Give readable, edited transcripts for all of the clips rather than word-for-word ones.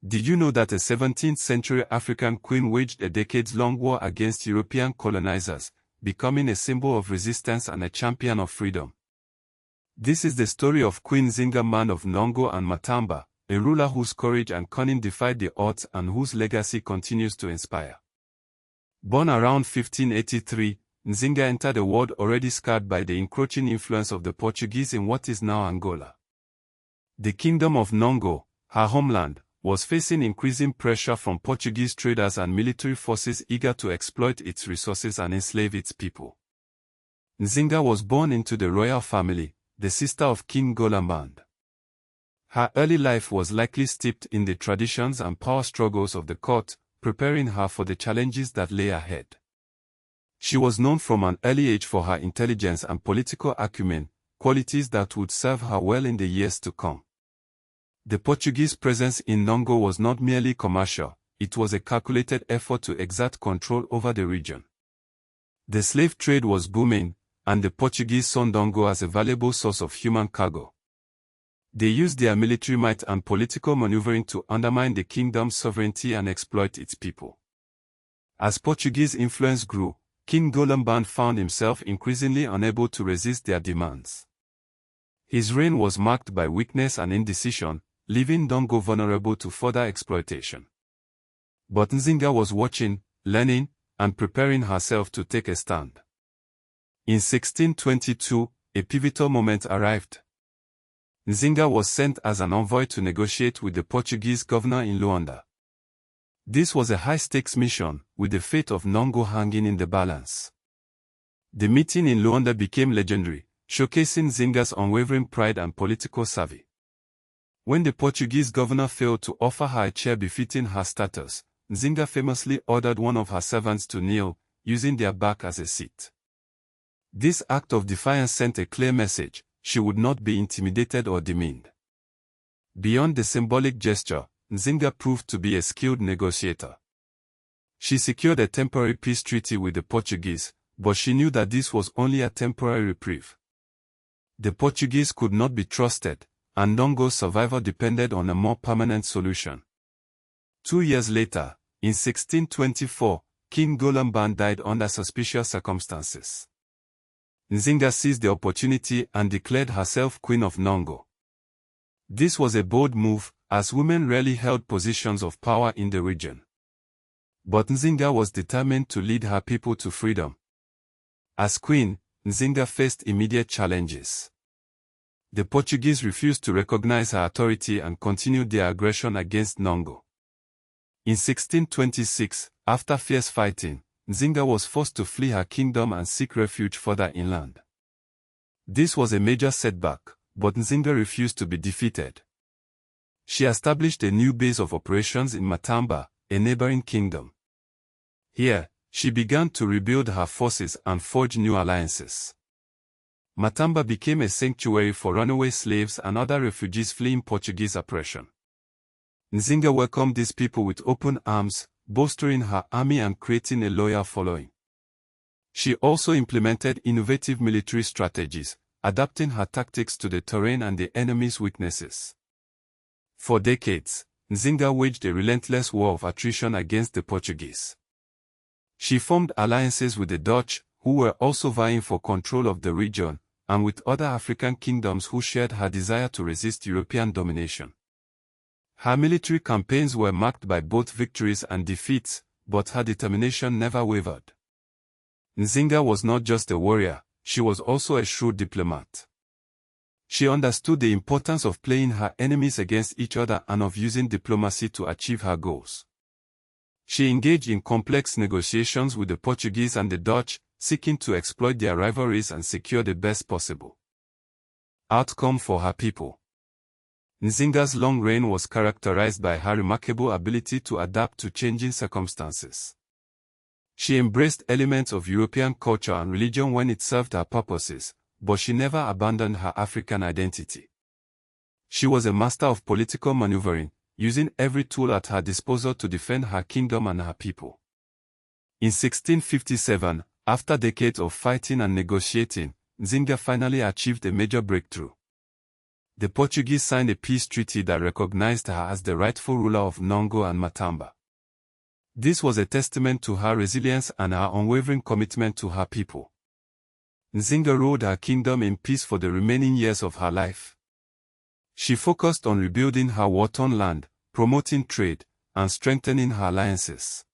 Did you know that a 17th-century African queen waged a decades-long war against European colonizers, becoming a symbol of resistance and a champion of freedom? This is the story of Queen Nzinga, man of Nongo and Matamba, a ruler whose courage and cunning defied the odds and whose legacy continues to inspire. Born around 1583, Nzinga entered a world already scarred by the encroaching influence of the Portuguese in what is now Angola. The Kingdom of Nongo, her homeland, was facing increasing pressure from Portuguese traders and military forces eager to exploit its resources and enslave its people. Nzinga was born into the royal family, the sister of King Golamband. Her early life was likely steeped in the traditions and power struggles of the court, preparing her for the challenges that lay ahead. She was known from an early age for her intelligence and political acumen, qualities that would serve her well in the years to come. The Portuguese presence in Nongo was not merely commercial, it was a calculated effort to exert control over the region. The slave trade was booming, and the Portuguese saw Nongo as a valuable source of human cargo. They used their military might and political maneuvering to undermine the kingdom's sovereignty and exploit its people. As Portuguese influence grew, King Golamband found himself increasingly unable to resist their demands. His reign was marked by weakness and indecision, leaving Nongo vulnerable to further exploitation. But Nzinga was watching, learning, and preparing herself to take a stand. In 1622, a pivotal moment arrived. Nzinga was sent as an envoy to negotiate with the Portuguese governor in Luanda. This was a high-stakes mission, with the fate of Nongo hanging in the balance. The meeting in Luanda became legendary, showcasing Nzinga's unwavering pride and political savvy. When the Portuguese governor failed to offer her a chair befitting her status, Nzinga famously ordered one of her servants to kneel, using their back as a seat. This act of defiance sent a clear message: she would not be intimidated or demeaned. Beyond the symbolic gesture, Nzinga proved to be a skilled negotiator. She secured a temporary peace treaty with the Portuguese, but she knew that this was only a temporary reprieve. The Portuguese could not be trusted, and Nongo's survival depended on a more permanent solution. 2 years later, in 1624, King Golamband died under suspicious circumstances. Nzinga seized the opportunity and declared herself Queen of Nongo. This was a bold move, as women rarely held positions of power in the region. But Nzinga was determined to lead her people to freedom. As queen, Nzinga faced immediate challenges. The Portuguese refused to recognize her authority and continued their aggression against Nongo. In 1626, after fierce fighting, Nzinga was forced to flee her kingdom and seek refuge further inland. This was a major setback, but Nzinga refused to be defeated. She established a new base of operations in Matamba, a neighboring kingdom. Here, she began to rebuild her forces and forge new alliances. Matamba became a sanctuary for runaway slaves and other refugees fleeing Portuguese oppression. Nzinga welcomed these people with open arms, bolstering her army and creating a loyal following. She also implemented innovative military strategies, adapting her tactics to the terrain and the enemy's weaknesses. For decades, Nzinga waged a relentless war of attrition against the Portuguese. She formed alliances with the Dutch, who were also vying for control of the region, and with other African kingdoms who shared her desire to resist European domination. Her military campaigns were marked by both victories and defeats, but her determination never wavered. Nzinga was not just a warrior, she was also a shrewd diplomat. She understood the importance of playing her enemies against each other and of using diplomacy to achieve her goals. She engaged in complex negotiations with the Portuguese and the Dutch, seeking to exploit their rivalries and secure the best possible outcome for her people. Nzinga's long reign was characterized by her remarkable ability to adapt to changing circumstances. She embraced elements of European culture and religion when it served her purposes, but she never abandoned her African identity. She was a master of political maneuvering, using every tool at her disposal to defend her kingdom and her people. In 1657, after decades of fighting and negotiating, Nzinga finally achieved a major breakthrough. the Portuguese signed a peace treaty that recognized her as the rightful ruler of Nzinga and Matamba. This was a testament to her resilience and her unwavering commitment to her people. Nzinga ruled her kingdom in peace for the remaining years of her life. She focused on rebuilding her war-torn land, promoting trade, and strengthening her alliances.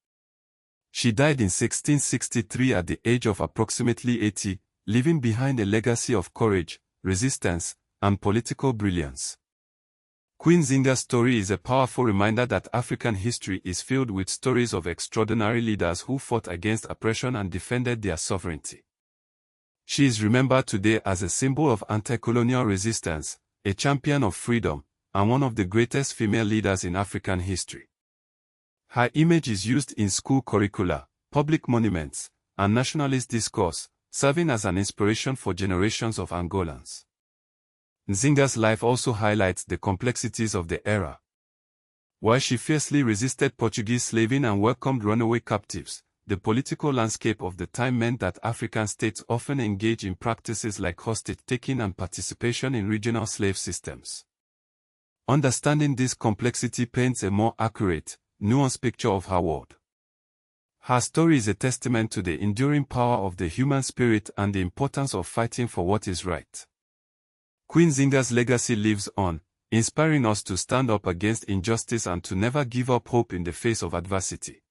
She died in 1663 at the age of approximately 80, leaving behind a legacy of courage, resistance, and political brilliance. Queen Nzinga's story is a powerful reminder that African history is filled with stories of extraordinary leaders who fought against oppression and defended their sovereignty. She is remembered today as a symbol of anti-colonial resistance, a champion of freedom, and one of the greatest female leaders in African history. Her image is used in school curricula, public monuments, and nationalist discourse, serving as an inspiration for generations of Angolans. Nzinga's life also highlights the complexities of the era. While she fiercely resisted Portuguese slaving and welcomed runaway captives, the political landscape of the time meant that African states often engaged in practices like hostage-taking and participation in regional slave systems. Understanding this complexity paints a more accurate, nuanced picture of her world. Her story is a testament to the enduring power of the human spirit and the importance of fighting for what is right. Queen Nzinga's legacy lives on, inspiring us to stand up against injustice and to never give up hope in the face of adversity.